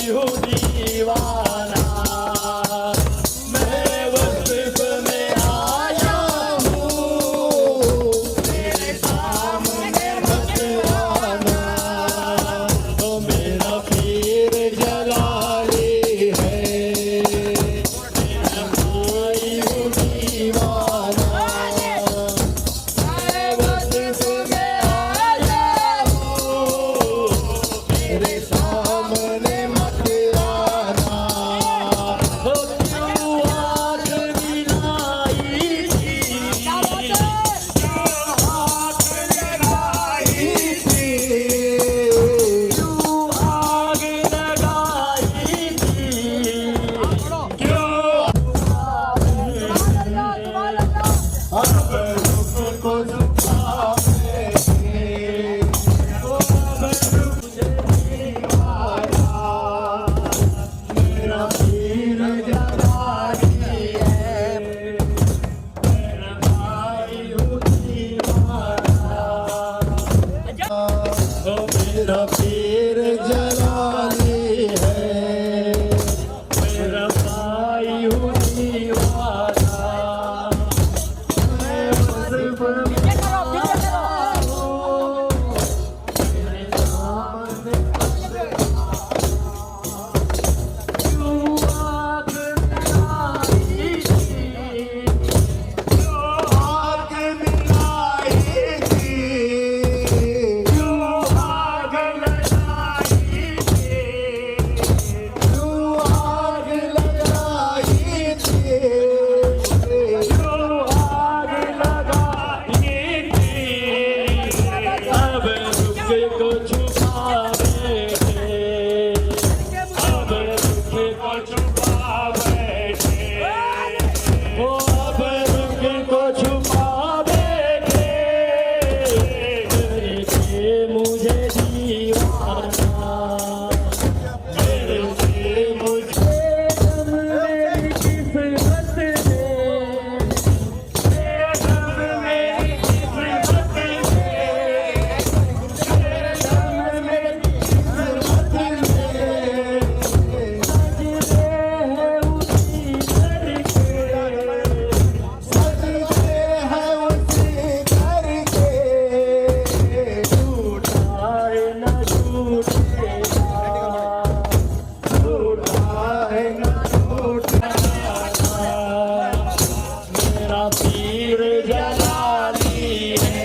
हूँ दीवाना, मैं वक्फ में आया हूँ, मेरे सामने मत आना। तो मेरा पीर जलाली है, मैं हूँ दीवाना, मैं वक्फ में आया हूँ, मेरे सामने मत आना। हो क्यों आग मिलाई थी, क्यों आग लगाई थी, क्यों आग लगाई थी, क्यों अब रुख को झुकावे, अब रुख दीवाना, मेरा पीर जलाली है, मेरा भाई हूँ दीवाना। ओ मेरा पीर जलाली है, मेरा भाई हूँ दीवाना, मैं वक्फ में आया हूँ, मेरे सामने क्यों आग मिलाई थी, क्यों आग मिलाई थी, क्यों आग लगाई थी, क्यों आग लगाई थी, क्यों आग लगाई थी। अब रुख को छुपा बैठे, अब रुख को छुपा बैठे, ओ अब रुख को छुपा बैठे, करके मुझे दीवाना, करके मुझे गम मेरी किस्मत में, गम मेरी किस्मत में, गम मेरी किस्मत में, सजदे हैं उसी करके, सजदे हैं उसी करके, झूठा है न झूठेगा, झूठा है न झूठेगा, मेरा पीर जलाली है।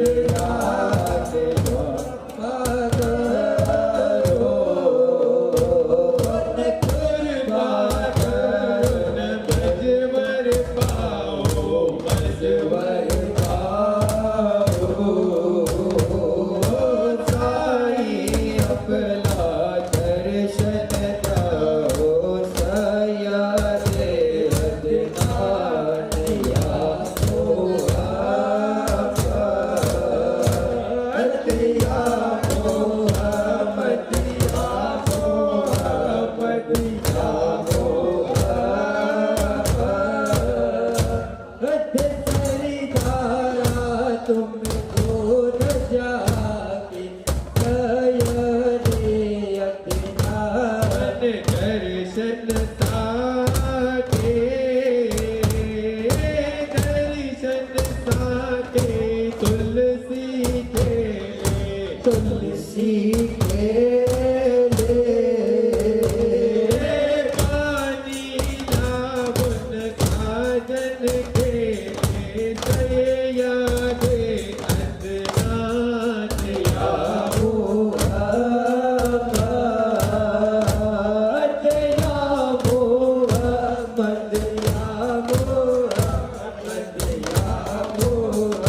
याद करो कुर्बान मजवर पाओ मजवर साई अपना दर्शन दो सयादे अदनानिया अतिया मोहम्मद या मोहम्मद या मोहम्मद सरदारा तुमको रजा की सयादे अदनानिया दर्शन साके तुलसी के तुलसी के पानी लावन काजल के सयाद अदनान या मोहम्मद या मोहम्मद या मोहम्मद या मोहम्मद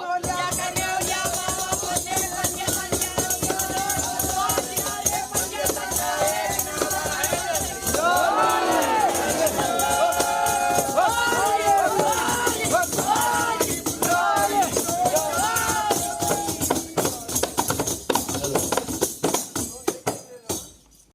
Muliakan ya Allah.